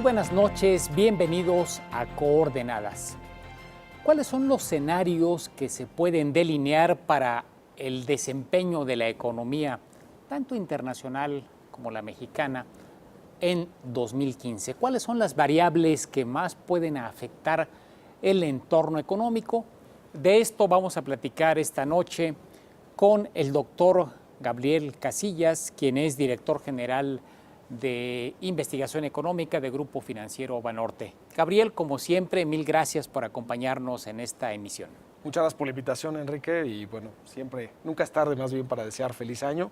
Muy buenas noches, bienvenidos a Coordenadas. ¿Cuáles son los escenarios que se pueden delinear para el desempeño de la economía, tanto internacional como la mexicana, en 2015? ¿Cuáles son las variables que más pueden afectar el entorno económico? De esto vamos a platicar esta noche con el doctor Gabriel Casillas, quien es director general de Investigación Económica de Grupo Financiero Banorte. Gabriel, como siempre, mil gracias por acompañarnos en esta emisión. Muchas gracias por la invitación, Enrique, y bueno, siempre, nunca es tarde más bien para desear feliz año,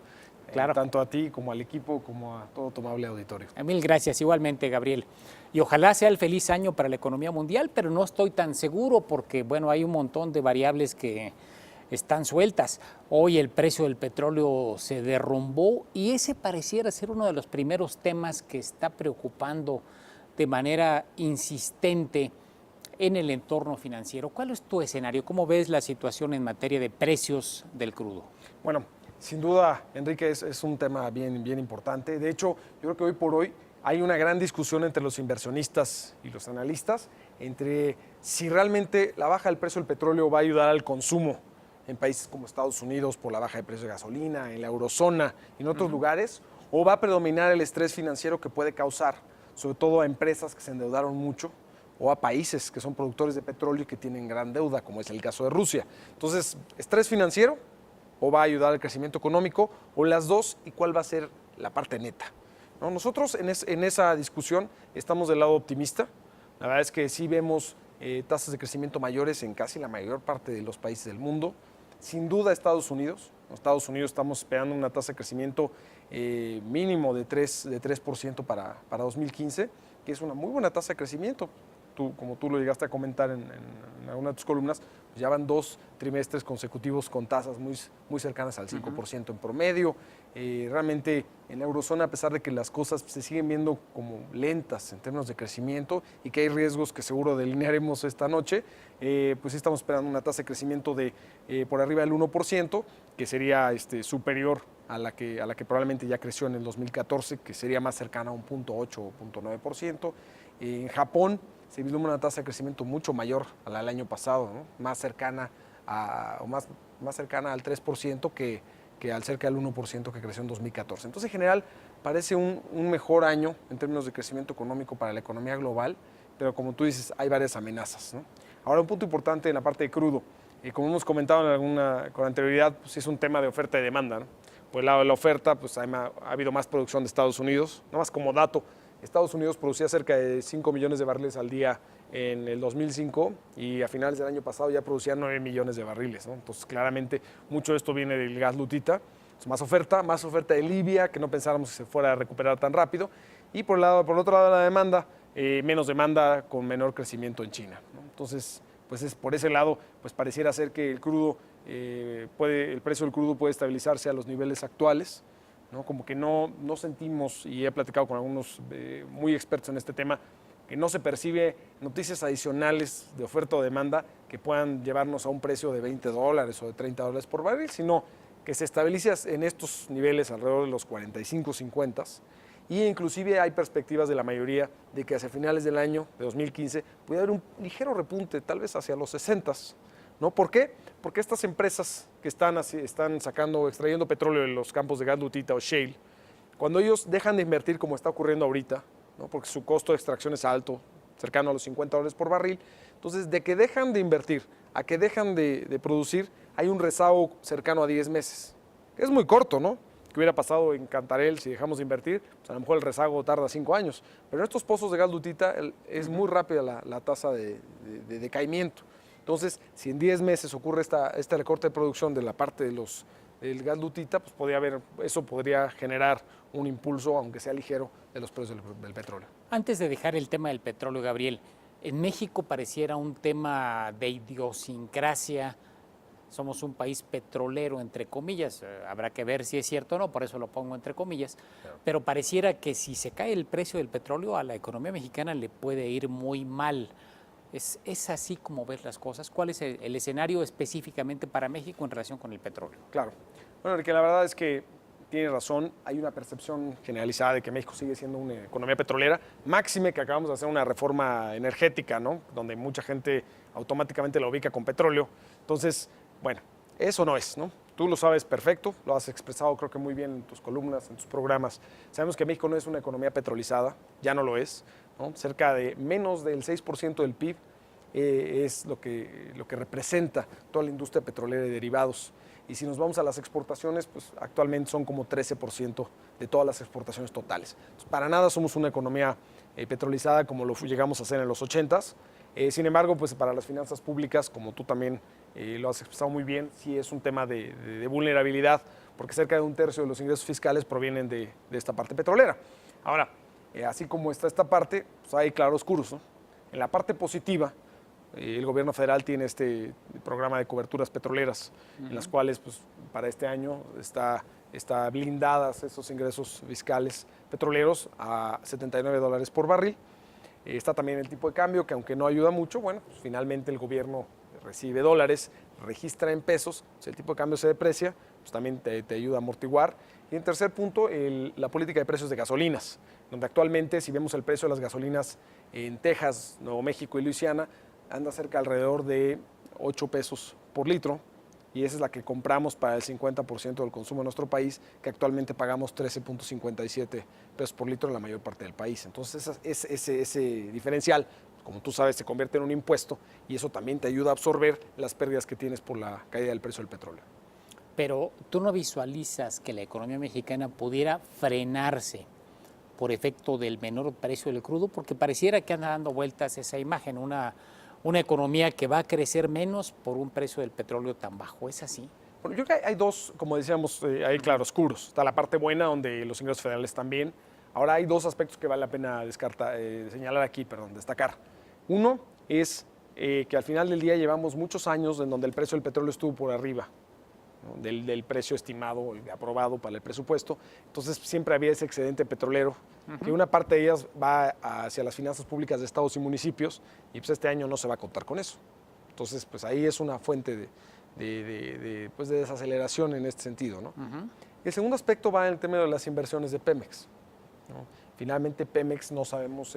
claro. Tanto a ti como al equipo, como a todo tu amable auditorio. Mil gracias, igualmente, Gabriel. Y ojalá sea el feliz año para la economía mundial, pero no estoy tan seguro porque, bueno, hay un montón de variables que están sueltas. Hoy el precio del petróleo se derrumbó y ese pareciera ser uno de los primeros temas que está preocupando de manera insistente en el entorno financiero. ¿Cuál es tu escenario? ¿Cómo ves la situación en materia de precios del crudo? Bueno, sin duda, Enrique, es un tema bien importante. De hecho, yo creo que hoy por hoy hay una gran discusión entre los inversionistas y los analistas entre si realmente la baja del precio del petróleo va a ayudar al consumo en países como Estados Unidos por la baja de precio de gasolina, en la eurozona y en otros lugares, o va a predominar el estrés financiero que puede causar, sobre todo a empresas que se endeudaron mucho o a países que son productores de petróleo y que tienen gran deuda, como es el caso de Rusia. Entonces, estrés financiero o va a ayudar al crecimiento económico, o las dos, y cuál va a ser la parte neta, ¿no? Nosotros en esa discusión estamos del lado optimista. La verdad es que sí vemos tasas de crecimiento mayores en casi la mayor parte de los países del mundo. Sin duda Estados Unidos. En Estados Unidos estamos esperando una tasa de crecimiento mínimo de 3% para 2015, que es una muy buena tasa de crecimiento. Como tú lo llegaste a comentar en alguna de tus columnas, pues ya van 2 trimestres consecutivos con tasas muy cercanas al 5% en promedio. Realmente en la eurozona, a pesar de que las cosas se siguen viendo como lentas en términos de crecimiento y que hay riesgos que seguro delinearemos esta noche, pues sí estamos esperando una tasa de crecimiento de por arriba del 1%, que sería superior a la que probablemente ya creció en el 2014, que sería más cercana a un 0.8 o 0.9%. En Japón se vislumbra una tasa de crecimiento mucho mayor a la del año pasado, ¿no? Más cercana al 3% que al cerca del 1% que creció en 2014. Entonces, en general, parece un mejor año en términos de crecimiento económico para la economía global, pero como tú dices, hay varias amenazas, ¿no? Ahora, un punto importante en la parte de crudo. Como hemos comentado con anterioridad, pues es un tema de oferta y demanda, ¿no? Por el lado de la oferta, pues ha habido más producción de Estados Unidos. Nada más como dato, Estados Unidos producía cerca de 5 millones de barriles al día en el 2005 y a finales del año pasado ya producía 9 millones de barriles, ¿no? Entonces, claramente, mucho de esto viene del gas lutita. Más oferta de Libia, que no pensáramos que se fuera a recuperar tan rápido. Y por el otro lado de la demanda, menos demanda con menor crecimiento en China, ¿no? Entonces, pues por ese lado, pues pareciera ser que el precio del crudo puede estabilizarse a los niveles actuales, ¿no? Como que no sentimos, y he platicado con algunos muy expertos en este tema, que no se percibe noticias adicionales de oferta o demanda que puedan llevarnos a un precio de $20 o de $30 por barril, sino que se estabilice en estos niveles alrededor de los 45, 50. Y inclusive hay perspectivas de la mayoría de que hacia finales del año de 2015 puede haber un ligero repunte, tal vez hacia los 60, ¿no? ¿Por qué? Porque estas empresas que están extrayendo petróleo en los campos de gas lutita o shale, cuando ellos dejan de invertir como está ocurriendo ahorita, ¿no? Porque su costo de extracción es alto, cercano a los $50 por barril, entonces de que dejan de invertir a que dejan de producir, hay un rezago cercano a 10 meses. Es muy corto, ¿no? ¿Qué hubiera pasado en Cantarell si dejamos de invertir? Pues a lo mejor el rezago tarda 5 años, pero en estos pozos de gas lutita es muy rápida la tasa de decaimiento. Entonces, si en 10 meses ocurre este recorte de producción de la parte del gas lutita, pues eso podría generar un impulso, aunque sea ligero, de los precios del petróleo. Antes de dejar el tema del petróleo, Gabriel, en México pareciera un tema de idiosincrasia. Somos un país petrolero, entre comillas. Habrá que ver si es cierto o no, por eso lo pongo entre comillas. Claro. Pero pareciera que si se cae el precio del petróleo, a la economía mexicana le puede ir muy mal. ¿Es así como ves las cosas? ¿Cuál es el escenario específicamente para México en relación con el petróleo? Claro. Bueno, que la verdad es que tienes razón, hay una percepción generalizada de que México sigue siendo una economía petrolera, máxime que acabamos de hacer una reforma energética, ¿no? Donde mucha gente automáticamente la ubica con petróleo. Entonces, bueno, eso no es, ¿no? Tú lo sabes perfecto, lo has expresado creo que muy bien en tus columnas, en tus programas. Sabemos que México no es una economía petrolizada, ya no lo es, ¿no? Cerca de menos del 6% del PIB es lo que representa toda la industria petrolera y derivados. Y si nos vamos a las exportaciones, pues actualmente son como 13% de todas las exportaciones totales. Entonces, para nada somos una economía petrolizada como lo llegamos a hacer en los 80s. Sin embargo, pues para las finanzas públicas, como tú también lo has expresado muy bien, sí es un tema de vulnerabilidad, porque cerca de un tercio de los ingresos fiscales provienen de esta parte petrolera. Ahora, así como está esta parte, pues hay claroscuros, ¿no? En la parte positiva, el gobierno federal tiene este programa de coberturas petroleras, en las cuales pues, para este año está blindadas esos ingresos fiscales petroleros a $79 por barril. Está también el tipo de cambio, que aunque no ayuda mucho, bueno, pues, finalmente el gobierno recibe dólares, registra en pesos, si el tipo de cambio se deprecia, pues también te ayuda a amortiguar. Y en tercer punto, la política de precios de gasolinas, donde actualmente, si vemos el precio de las gasolinas en Texas, Nuevo México y Luisiana, anda cerca alrededor de 8 pesos por litro, y esa es la que compramos para el 50% del consumo de nuestro país, que actualmente pagamos 13.57 pesos por litro en la mayor parte del país. Entonces ese diferencial, como tú sabes, se convierte en un impuesto y eso también te ayuda a absorber las pérdidas que tienes por la caída del precio del petróleo. Pero tú no visualizas que la economía mexicana pudiera frenarse por efecto del menor precio del crudo, porque pareciera que anda dando vueltas esa imagen, una economía que va a crecer menos por un precio del petróleo tan bajo. ¿Es así? Bueno, yo creo que hay dos, como decíamos, hay claroscuros. Está la parte buena, donde los ingresos federales están bien. Ahora hay dos aspectos que vale la pena destacar. Uno es que al final del día llevamos muchos años en donde el precio del petróleo estuvo por arriba, ¿no? del precio estimado, el aprobado para el presupuesto. Entonces siempre había ese excedente petrolero, que una parte de ellas va hacia las finanzas públicas de estados y municipios, y pues este año no se va a contar con eso. Entonces, pues ahí es una fuente de desaceleración en este sentido, ¿no? El segundo aspecto va en el tema de las inversiones de Pemex, ¿no? Finalmente Pemex no sabemos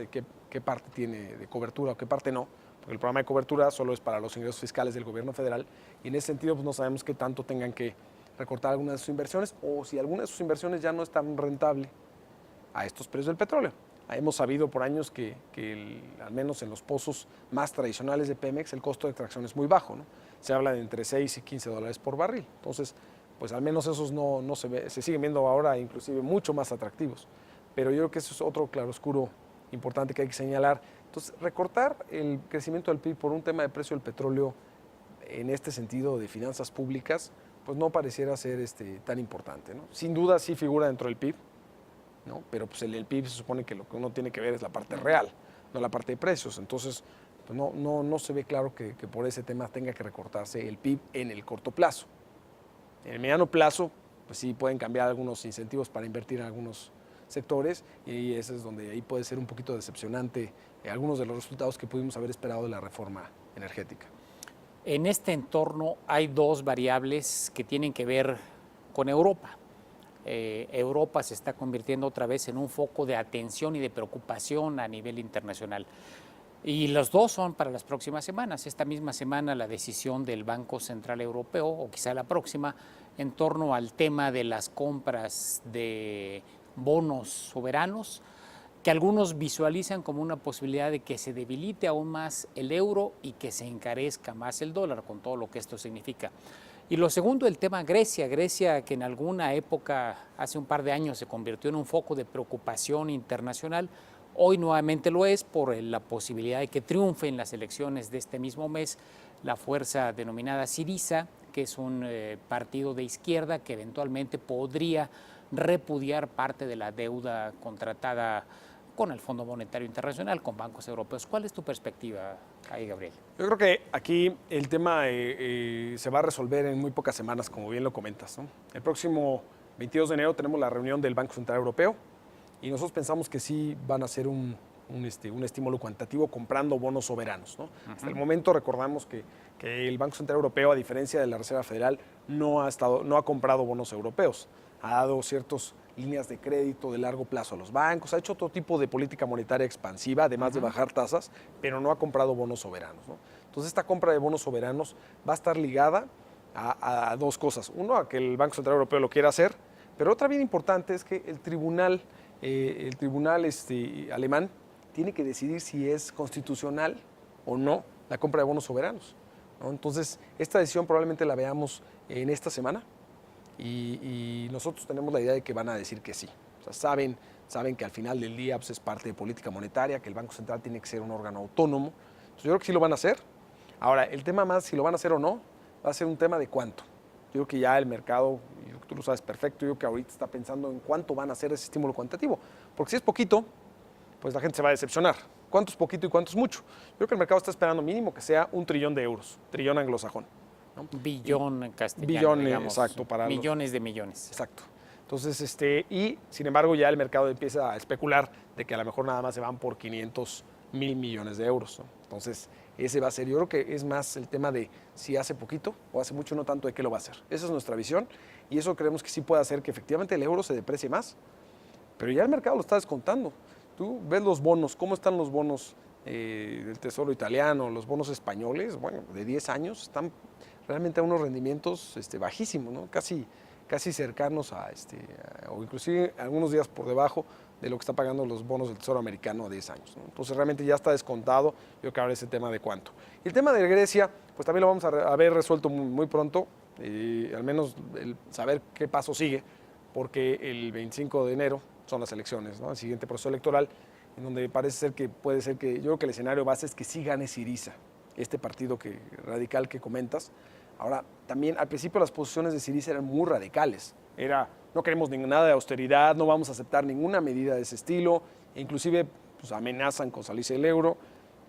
qué parte tiene de cobertura o qué parte no, porque el programa de cobertura solo es para los ingresos fiscales del gobierno federal, y en ese sentido pues no sabemos qué tanto tengan que recortar algunas de sus inversiones, o si alguna de sus inversiones ya no es tan rentable a estos precios del petróleo. Hemos sabido por años que al menos en los pozos más tradicionales de Pemex el costo de extracción es muy bajo, ¿no? Se habla de entre 6 y 15 dólares por barril. Entonces, pues al menos esos no se siguen viendo ahora inclusive mucho más atractivos. Pero yo creo que eso es otro claroscuro importante que hay que señalar. Entonces, recortar el crecimiento del PIB por un tema de precio del petróleo en este sentido de finanzas públicas, pues no pareciera ser tan importante, ¿no? Sin duda sí figura dentro del PIB, ¿no? Pero pues el PIB se supone que lo que uno tiene que ver es la parte real, no la parte de precios. Entonces, pues no se ve claro que por ese tema tenga que recortarse el PIB en el corto plazo. En el mediano plazo, pues sí pueden cambiar algunos incentivos para invertir en algunos sectores, y ese es donde ahí puede ser un poquito decepcionante algunos de los resultados que pudimos haber esperado de la reforma energética. En este entorno hay dos variables que tienen que ver con Europa. Europa se está convirtiendo otra vez en un foco de atención y de preocupación a nivel internacional. Y los dos son para las próximas semanas. Esta misma semana la decisión del Banco Central Europeo, o quizá la próxima, en torno al tema de las compras de bonos soberanos, que algunos visualizan como una posibilidad de que se debilite aún más el euro y que se encarezca más el dólar, con todo lo que esto significa. Y lo segundo, el tema Grecia. Grecia, que en alguna época, hace un par de años, se convirtió en un foco de preocupación internacional, hoy nuevamente lo es por la posibilidad de que triunfe en las elecciones de este mismo mes la fuerza denominada Syriza, que es un partido de izquierda que eventualmente podría repudiar parte de la deuda contratada con el Fondo Monetario Internacional, con bancos europeos. ¿Cuál es tu perspectiva ahí, Gabriel? Yo creo que aquí el tema se va a resolver en muy pocas semanas, como bien lo comentas, ¿no? El próximo 22 de enero tenemos la reunión del Banco Central Europeo, y nosotros pensamos que sí van a hacer un estímulo cuantitativo comprando bonos soberanos, ¿no? Hasta el momento recordamos que el Banco Central Europeo, a diferencia de la Reserva Federal, no ha comprado bonos europeos. ha dado ciertas líneas de crédito de largo plazo a los bancos, ha hecho otro tipo de política monetaria expansiva, además de bajar tasas, pero no ha comprado bonos soberanos, ¿no? Entonces, esta compra de bonos soberanos va a estar ligada a dos cosas. Uno, a que el Banco Central Europeo lo quiera hacer, pero otra bien importante es que el tribunal alemán tiene que decidir si es constitucional o no la compra de bonos soberanos, ¿no? Entonces, esta decisión probablemente la veamos en esta semana y nosotros tenemos la idea de que van a decir que sí. O sea, saben que al final del día pues, es parte de política monetaria, que el Banco Central tiene que ser un órgano autónomo. Entonces, yo creo que sí lo van a hacer. Ahora, el tema más, si lo van a hacer o no, va a ser un tema de cuánto. Yo creo que ya el mercado, y tú lo sabes perfecto, yo creo que ahorita está pensando en cuánto van a hacer ese estímulo cuantitativo. Porque si es poquito, pues la gente se va a decepcionar. ¿Cuánto es poquito y cuánto es mucho? Yo creo que el mercado está esperando mínimo que sea 1 trillón de euros, trillón anglosajón, ¿no? Billón en castellano, Billón, digamos, exacto. millones de millones. Exacto. Entonces, y sin embargo ya el mercado empieza a especular de que a lo mejor nada más se van por 500,000 millones de euros, ¿no? Entonces, ese va a ser, yo creo que es más el tema de si hace poquito o hace mucho, no tanto de qué lo va a hacer. Esa es nuestra visión y eso creemos que sí puede hacer que efectivamente el euro se deprecie más, pero ya el mercado lo está descontando. Tú ves los bonos, cómo están los bonos del Tesoro italiano, los bonos españoles, bueno, de 10 años, están realmente a unos rendimientos bajísimos, ¿no? Casi cercanos o inclusive algunos días por debajo de lo que está pagando los bonos del Tesoro americano a 10 años, ¿no? Entonces realmente ya está descontado, yo creo que ahora ese tema de cuánto. Y el tema de Grecia, pues también lo vamos a ver resuelto muy pronto, al menos el saber qué paso sigue, porque el 25 de enero son las elecciones, ¿no? El siguiente proceso electoral, en donde parece ser que puede ser que, yo creo que el escenario base es que sí gane Syriza, este partido radical que comentas. Ahora, también al principio las posiciones de Syriza eran muy radicales. No queremos nada de austeridad, no vamos a aceptar ninguna medida de ese estilo, e inclusive pues, amenazan con salirse del euro.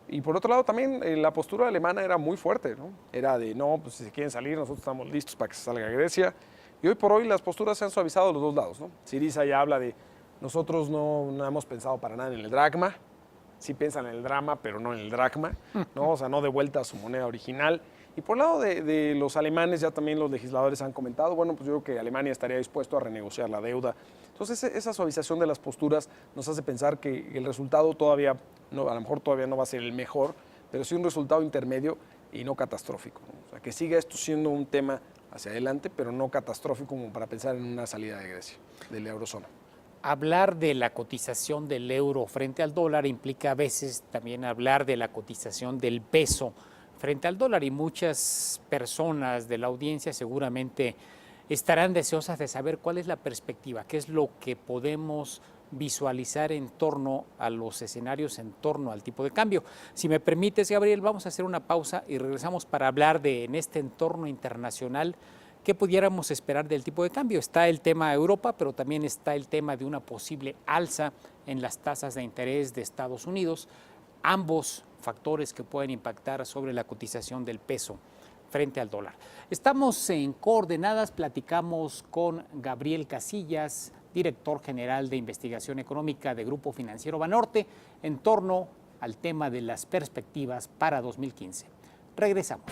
Y por otro lado también la postura alemana era muy fuerte, ¿no? Era de, no, pues si se quieren salir, nosotros estamos listos para que se salga Grecia. Y hoy por hoy las posturas se han suavizado de los dos lados, ¿no? Syriza ya habla de, nosotros no hemos pensado para nada en el dracma, sí piensan en el drama, pero no en el dracma, ¿no? O sea, no de vuelta a su moneda original. Y por el lado de los alemanes, ya también los legisladores han comentado, bueno, pues yo creo que Alemania estaría dispuesto a renegociar la deuda. Entonces, esa suavización de las posturas nos hace pensar que el resultado todavía, no, a lo mejor todavía no va a ser el mejor, pero sí un resultado intermedio y no catastrófico, ¿no? O sea, que siga esto siendo un tema hacia adelante, pero no catastrófico como para pensar en una salida de Grecia, de la eurozona. Hablar de la cotización del euro frente al dólar implica a veces también hablar de la cotización del peso frente al dólar y muchas personas de la audiencia seguramente estarán deseosas de saber cuál es la perspectiva, qué es lo que podemos visualizar en torno a los escenarios, en torno al tipo de cambio. Si me permites, Gabriel, vamos a hacer una pausa y regresamos para hablar de, en este entorno internacional, qué pudiéramos esperar del tipo de cambio. Está el tema de Europa, pero también está el tema de una posible alza en las tasas de interés de Estados Unidos, ambos factores que pueden impactar sobre la cotización del peso frente al dólar. Estamos en Coordenadas, platicamos con Gabriel Casillas, director general de investigación económica de Grupo Financiero Banorte, en torno al tema de las perspectivas para 2015. Regresamos.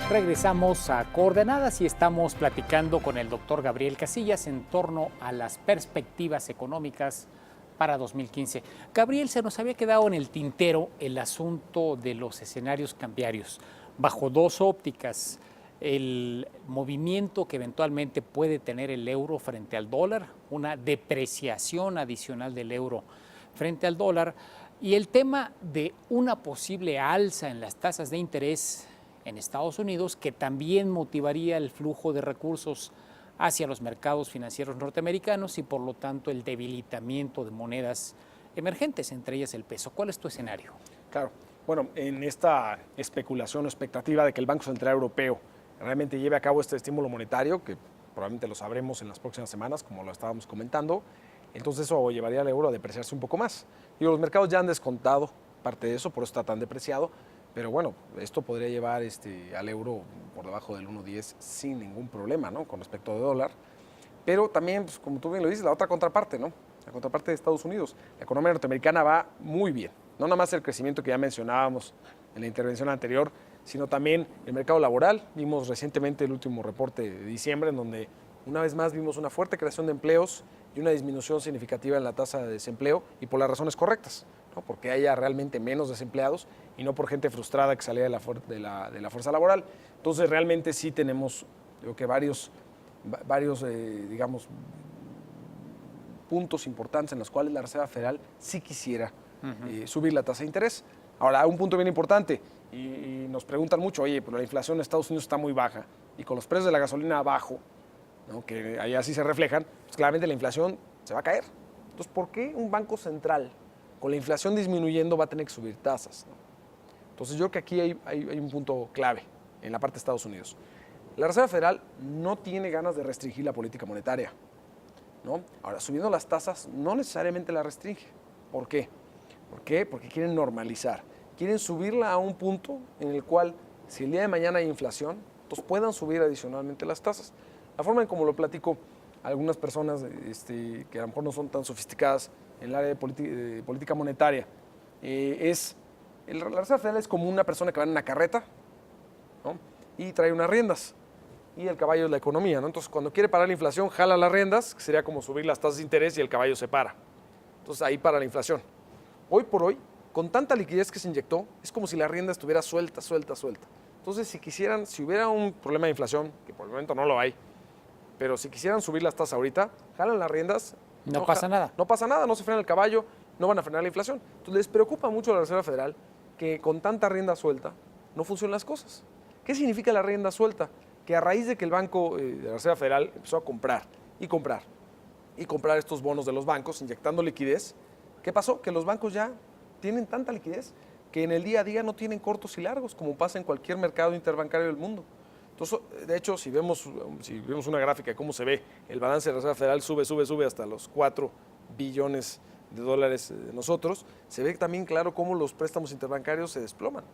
Regresamos a Coordenadas y estamos platicando con el doctor Gabriel Casillas en torno a las perspectivas económicas para 2015. Gabriel, se nos había quedado en el tintero el asunto de los escenarios cambiarios, bajo dos ópticas: el movimiento que eventualmente puede tener el euro frente al dólar, una depreciación adicional del euro frente al dólar, y el tema de una posible alza en las tasas de interés en Estados Unidos, que también motivaría el flujo de recursos hacia los mercados financieros norteamericanos y por lo tanto el debilitamiento de monedas emergentes, entre ellas el peso. ¿Cuál es tu escenario? Claro, bueno, en esta especulación o expectativa de que el Banco Central Europeo realmente lleve a cabo este estímulo monetario, que probablemente lo sabremos en las próximas semanas, como lo estábamos comentando, entonces eso llevaría al euro a depreciarse un poco más. Y los mercados ya han descontado parte de eso, por eso está tan depreciado. Pero bueno, esto podría llevar al euro por debajo del 1.10 sin ningún problema, ¿no? Con respecto al dólar. Pero también, pues, como tú bien lo dices, la otra contraparte, ¿no? La contraparte de Estados Unidos. La economía norteamericana va muy bien. No nada más el crecimiento que ya mencionábamos en la intervención anterior, sino también el mercado laboral. Vimos recientemente el último reporte de diciembre, en donde una vez más vimos una fuerte creación de empleos y una disminución significativa en la tasa de desempleo, y por las razones correctas, ¿no? Porque haya realmente menos desempleados y no por gente frustrada que salía de la fuerza laboral. Entonces realmente sí tenemos, creo que varios digamos, puntos importantes en los cuales la Reserva Federal sí quisiera subir la tasa de interés. Ahora, un punto bien importante, y nos preguntan mucho, oye, pero la inflación en Estados Unidos está muy baja, y con los precios de la gasolina abajo, ¿no? Que allá sí se reflejan, pues claramente la inflación se va a caer. Entonces, ¿por qué un banco central, con la inflación disminuyendo, va a tener que subir tasas, ¿no? Entonces, yo creo que aquí hay un punto clave en la parte de Estados Unidos. La Reserva Federal no tiene ganas de restringir la política monetaria, ¿no? Ahora, subiendo las tasas no necesariamente la restringe. ¿Por qué? ¿Por qué? Porque quieren normalizar. Quieren subirla a un punto en el cual, si el día de mañana hay inflación, entonces puedan subir adicionalmente las tasas. La forma en como lo platico a algunas personas que a lo mejor no son tan sofisticadas en el área de política monetaria, la Reserva Federal es como una persona que va en una carreta, ¿no? Y trae unas riendas. Y el caballo es la economía, ¿no? Entonces, cuando quiere parar la inflación, jala las riendas, que sería como subir las tasas de interés, y el caballo se para. Entonces, ahí para la inflación. Hoy por hoy, con tanta liquidez que se inyectó, es como si la rienda estuviera suelta. Entonces, si hubiera un problema de inflación, que por el momento no lo hay, pero si quisieran subir las tasas ahorita, jalan las riendas. No pasa nada. No pasa nada, no se frena el caballo, no van a frenar la inflación. Entonces, les preocupa mucho a la Reserva Federal que con tanta rienda suelta no funcionen las cosas. ¿Qué significa la rienda suelta? Que a raíz de que el Banco de la Reserva Federal empezó a comprar estos bonos de los bancos, inyectando liquidez, ¿qué pasó? Que los bancos ya tienen tanta liquidez que en el día a día no tienen cortos y largos, como pasa en cualquier mercado interbancario del mundo. Entonces, de hecho, si vemos una gráfica de cómo se ve, el balance de la Reserva Federal sube hasta los 4 billones de dólares de nosotros, se ve también claro cómo los préstamos interbancarios se desploman.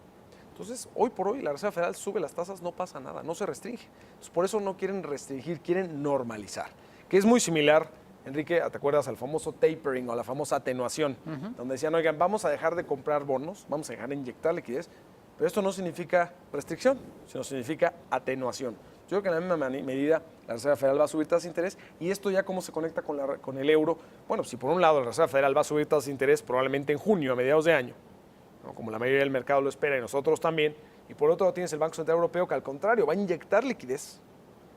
Entonces, hoy por hoy, la Reserva Federal sube las tasas, no pasa nada, no se restringe. Entonces, por eso no quieren restringir, quieren normalizar. Que es muy similar, Enrique, ¿te acuerdas al famoso tapering o a la famosa atenuación? Donde decían, oigan, vamos a dejar de comprar bonos, vamos a dejar de inyectar liquidez, pero esto no significa restricción, sino significa atenuación. Yo creo que en la misma medida la Reserva Federal va a subir tasas de interés, y esto ya cómo se conecta con el euro. Bueno, si por un lado la Reserva Federal va a subir tasas de interés probablemente en junio, a mediados de año, ¿no? Como la mayoría del mercado lo espera y nosotros también, y por otro lado tienes el Banco Central Europeo que al contrario va a inyectar liquidez.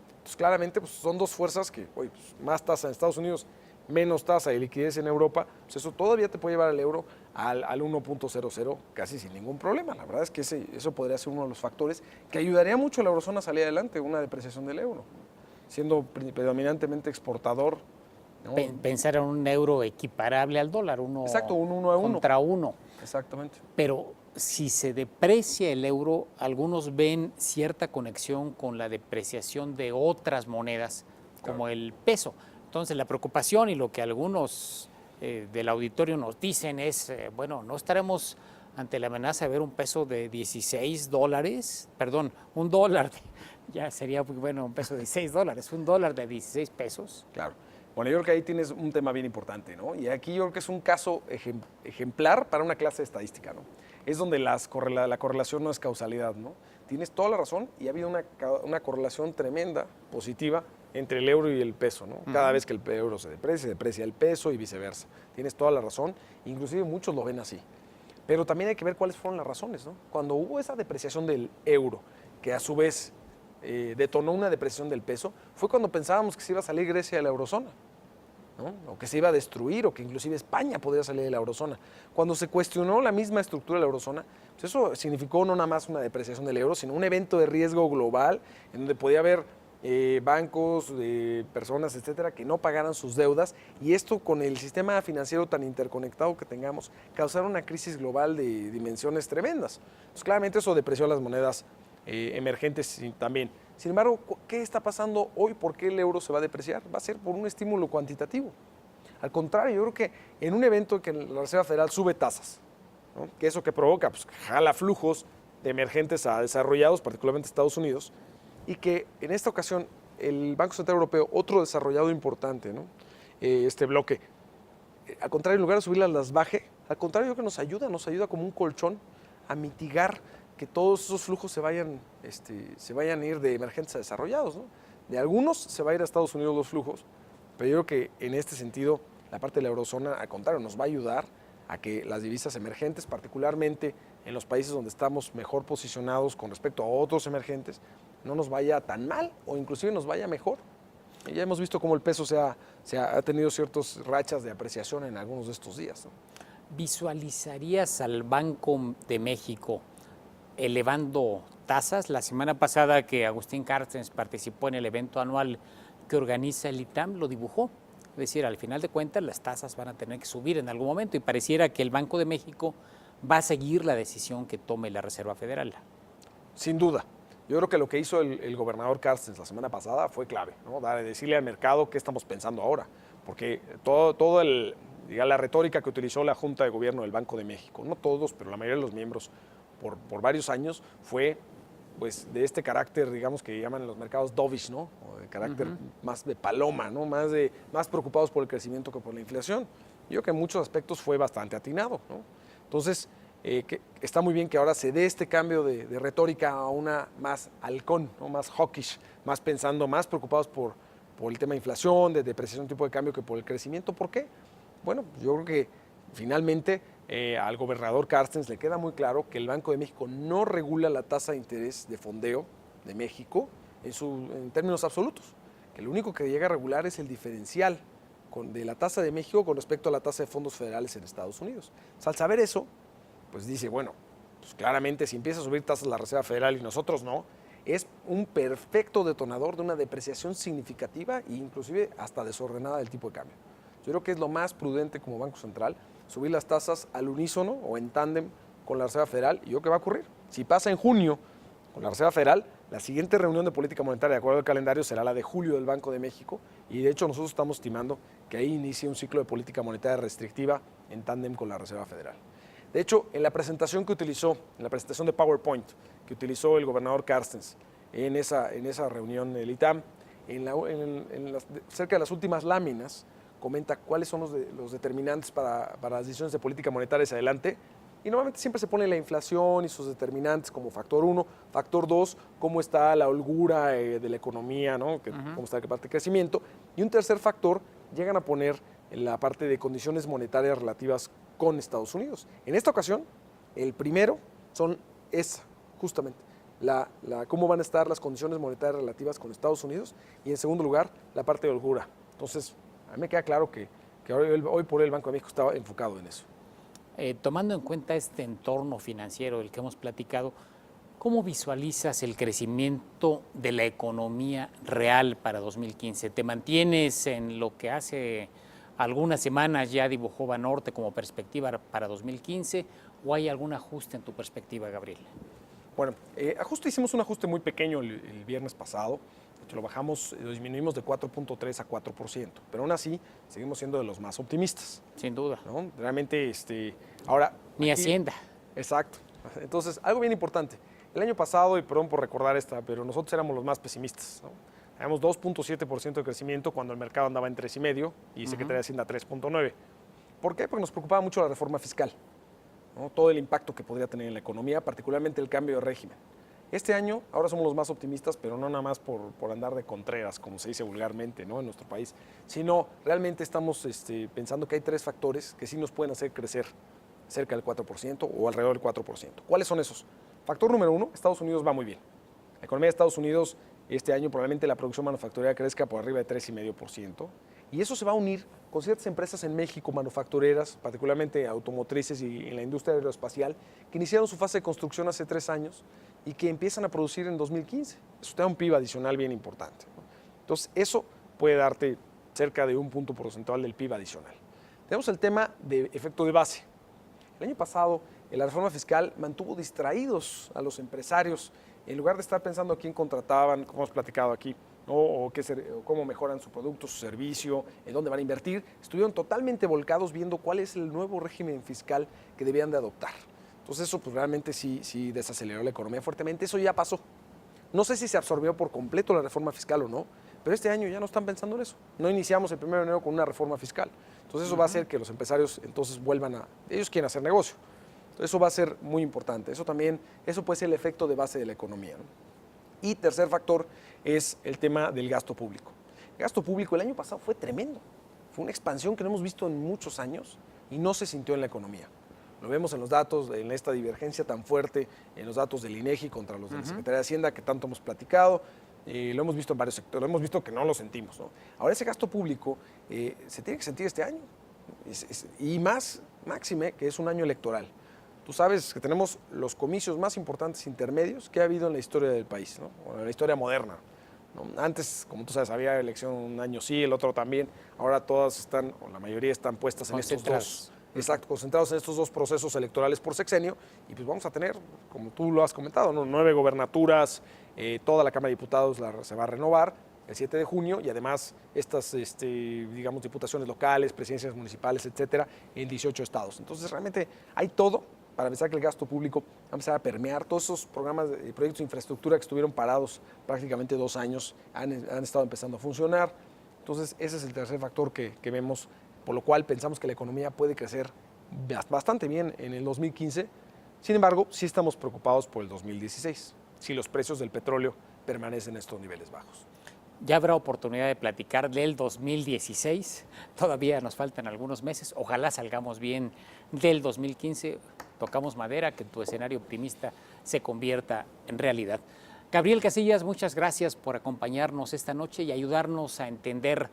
Entonces claramente pues, son dos fuerzas que, pues, más tasa en Estados Unidos, menos tasa de liquidez en Europa, pues eso todavía te puede llevar al euro al 1.00 casi sin ningún problema. La verdad es que eso podría ser uno de los factores que ayudaría mucho a la eurozona a salir adelante, una depreciación del euro, siendo predominantemente exportador, ¿no? Pensar en un euro equiparable al dólar, Exacto, un 1 a 1. Contra 1. Exactamente. Pero si se deprecia el euro, algunos ven cierta conexión con la depreciación de otras monedas, como el peso. Entonces, la preocupación y lo que algunos del auditorio nos dicen es, bueno, no estaremos ante la amenaza de ver un peso de 16 dólares, perdón, un dólar, ya sería, bueno, un peso de 16 dólares, un dólar de 16 pesos. Claro. Bueno, yo creo que ahí tienes un tema bien importante, ¿no? Y aquí yo creo que es un caso ejemplar para una clase de estadística, ¿no? Es donde la correlación no es causalidad, ¿no? Tienes toda la razón, y ha habido una correlación tremenda, positiva, entre el euro y el peso, ¿no? Cada vez que el euro se deprecia el peso y viceversa. Tienes toda la razón, inclusive muchos lo ven así. Pero también hay que ver cuáles fueron las razones, ¿no? Cuando hubo esa depreciación del euro, que a su vez detonó una depreciación del peso, fue cuando pensábamos que se iba a salir Grecia de la eurozona, ¿no? O que se iba a destruir, o que inclusive España podría salir de la eurozona. Cuando se cuestionó la misma estructura de la eurozona, pues eso significó no nada más una depreciación del euro, sino un evento de riesgo global en donde podía haber bancos, personas, etcétera, que no pagaran sus deudas, y esto con el sistema financiero tan interconectado que tengamos, causar una crisis global de dimensiones tremendas. Pues claramente eso depreció las monedas emergentes también. Sin embargo, ¿qué está pasando hoy? ¿Por qué el euro se va a depreciar? Va a ser por un estímulo cuantitativo. Al contrario, yo creo que en un evento que la Reserva Federal sube tasas, ¿no? Que eso que provoca, pues jala flujos de emergentes a desarrollados, particularmente Estados Unidos, y que en esta ocasión el Banco Central Europeo, otro desarrollado importante, ¿no? Este bloque, al contrario, en lugar de subirlas, las baje, al contrario, creo que nos ayuda como un colchón a mitigar que todos esos flujos se vayan a ir de emergentes a desarrollados, ¿no? De algunos se va a ir a Estados Unidos los flujos, pero yo creo que en este sentido la parte de la eurozona, al contrario, nos va a ayudar a que las divisas emergentes, particularmente en los países donde estamos mejor posicionados con respecto a otros emergentes, no nos vaya tan mal o inclusive nos vaya mejor. Ya hemos visto cómo el peso ha tenido ciertas rachas de apreciación en algunos de estos días, ¿no? ¿Visualizarías al Banco de México elevando tasas? La semana pasada que Agustín Carstens participó en el evento anual que organiza el ITAM, lo dibujó. Es decir, al final de cuentas las tasas van a tener que subir en algún momento y pareciera que el Banco de México va a seguir la decisión que tome la Reserva Federal. Sin duda. Yo creo que lo que hizo el gobernador Carstens la semana pasada fue clave, ¿no? Decirle al mercado qué estamos pensando ahora, porque la retórica que utilizó la Junta de Gobierno del Banco de México, no todos, pero la mayoría de los miembros por varios años, fue pues de este carácter, digamos, que llaman los mercados dovish, ¿no? O de carácter más de paloma, ¿no? Más preocupados por el crecimiento que por la inflación. Yo creo que en muchos aspectos fue bastante atinado, ¿no? Entonces, que está muy bien que ahora se dé este cambio de retórica a una más halcón, ¿no? Más hawkish, más pensando, más preocupados por el tema de inflación, de depreciación, tipo de cambio, que por el crecimiento. ¿Por qué? Bueno, yo creo que finalmente al gobernador Carstens le queda muy claro que el Banco de México no regula la tasa de interés de fondeo de México en términos absolutos, que lo único que llega a regular es el diferencial de la tasa de México con respecto a la tasa de fondos federales en Estados Unidos. O sea, al saber eso, pues dice, bueno, pues claramente si empieza a subir tasas la Reserva Federal y nosotros no, es un perfecto detonador de una depreciación significativa e inclusive hasta desordenada del tipo de cambio. Yo creo que es lo más prudente como Banco Central subir las tasas al unísono o en tándem con la Reserva Federal. ¿Y yo qué va a ocurrir? Si pasa en junio con la Reserva Federal, la siguiente reunión de política monetaria, de acuerdo al calendario, será la de julio del Banco de México. Y de hecho nosotros estamos estimando que ahí inicie un ciclo de política monetaria restrictiva en tándem con la Reserva Federal. De hecho, en la presentación de PowerPoint que utilizó el gobernador Carstens en esa reunión del ITAM, cerca de las últimas láminas, comenta cuáles son los determinantes para las decisiones de política monetaria hacia adelante. Y normalmente siempre se pone la inflación y sus determinantes como factor 1, factor 2, cómo está la holgura de la economía, ¿no? Cómo está la parte de crecimiento. Y un tercer factor llegan a poner en la parte de condiciones monetarias relativas con Estados Unidos. En esta ocasión, el primero es justamente cómo van a estar las condiciones monetarias relativas con Estados Unidos y en segundo lugar, la parte de holgura. Entonces, a mí me queda claro que hoy por hoy el Banco de México estaba enfocado en eso. Tomando en cuenta este entorno financiero del que hemos platicado, ¿cómo visualizas el crecimiento de la economía real para 2015? ¿Te mantienes en lo que hace algunas semanas ya dibujó Banorte como perspectiva para 2015 o hay algún ajuste en tu perspectiva, Gabriel? Bueno, hicimos un ajuste muy pequeño el viernes pasado. Lo lo disminuimos de 4.3 a 4%, pero aún así seguimos siendo de los más optimistas. Sin duda. ¿No? Realmente, ahora... Ni Hacienda. Exacto. Entonces, algo bien importante. El año pasado, y perdón por recordar pero nosotros éramos los más pesimistas, ¿no? Habíamos 2.7% de crecimiento cuando el mercado andaba en 3,5% y Secretaría de Hacienda 3.9%. ¿Por qué? Porque nos preocupaba mucho la reforma fiscal, ¿no? Todo el impacto que podría tener en la economía, particularmente el cambio de régimen. Este año, ahora somos los más optimistas, pero no nada más por andar de contreras, como se dice vulgarmente, ¿no? En nuestro país, sino realmente estamos pensando que hay 3 factores que sí nos pueden hacer crecer cerca del 4% o alrededor del 4%. ¿Cuáles son esos? Factor número 1, Estados Unidos va muy bien. La economía de Estados Unidos este año probablemente la producción manufacturera crezca por arriba de 3,5%, y eso se va a unir con ciertas empresas en México manufactureras, particularmente automotrices y en la industria aeroespacial, que iniciaron su fase de construcción hace 3 años y que empiezan a producir en 2015. Eso te da un PIB adicional bien importante, ¿no? Entonces, eso puede darte cerca de 1 punto porcentual del PIB adicional. Tenemos el tema de efecto de base. El año pasado, la reforma fiscal mantuvo distraídos a los empresarios. En lugar de estar pensando a quién contrataban, como hemos platicado aquí, ¿no? O cómo mejoran su producto, su servicio, en dónde van a invertir. Estuvieron totalmente volcados viendo cuál es el nuevo régimen fiscal que debían de adoptar. Entonces eso pues realmente sí desaceleró la economía fuertemente. Eso ya pasó. No sé si se absorbió por completo la reforma fiscal o no, pero este año ya no están pensando en eso. No iniciamos el 1 de enero con una reforma fiscal. Entonces eso va a hacer que los empresarios entonces ellos quieren hacer negocio. Entonces eso va a ser muy importante. Eso puede ser el efecto de base de la economía, ¿no? Y tercer factor es el tema del gasto público. El gasto público el año pasado fue tremendo. Fue una expansión que no hemos visto en muchos años y no se sintió en la economía. Lo vemos en los datos, en esta divergencia tan fuerte, en los datos del INEGI contra los de la Secretaría de Hacienda que tanto hemos platicado. Lo hemos visto en varios sectores, lo hemos visto que no lo sentimos, ¿no? Ahora ese gasto público se tiene que sentir este año. Y más, máxime, que es un año electoral. Tú sabes que tenemos los comicios más importantes intermedios que ha habido en la historia del país, ¿no? O en la historia moderna, ¿no? Antes, como tú sabes, había elección un año sí, el otro también. Ahora todas están, o la mayoría están puestas en estos dos. Exacto, concentrados en estos dos procesos electorales por sexenio, y pues vamos a tener, como tú lo has comentado, ¿no? 9 gobernaturas, toda la Cámara de Diputados se va a renovar el 7 de junio, y además estas, digamos, diputaciones locales, presidencias municipales, etcétera, en 18 estados. Entonces realmente hay todo para pensar que el gasto público va a empezar a permear. Todos esos programas, proyectos de infraestructura que estuvieron parados prácticamente 2 años, han estado empezando a funcionar. Entonces ese es el tercer factor que vemos, por lo cual pensamos que la economía puede crecer bastante bien en el 2015. Sin embargo, sí estamos preocupados por el 2016, si los precios del petróleo permanecen en estos niveles bajos. Ya habrá oportunidad de platicar del 2016, todavía nos faltan algunos meses, ojalá salgamos bien del 2015, tocamos madera, que tu escenario optimista se convierta en realidad. Gabriel Casillas, muchas gracias por acompañarnos esta noche y ayudarnos a entender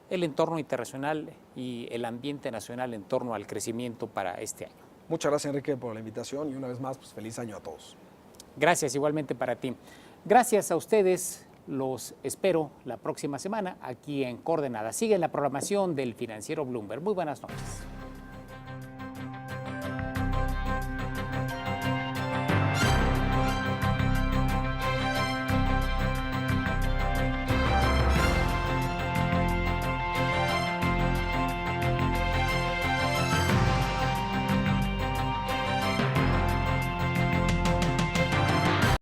el entorno internacional y el ambiente nacional en torno al crecimiento para este año. Muchas gracias, Enrique, por la invitación, y una vez más, pues feliz año a todos. Gracias, igualmente para ti. Gracias a ustedes, los espero la próxima semana aquí en Coordenadas. Sigue la programación del Financiero Bloomberg. Muy buenas noches.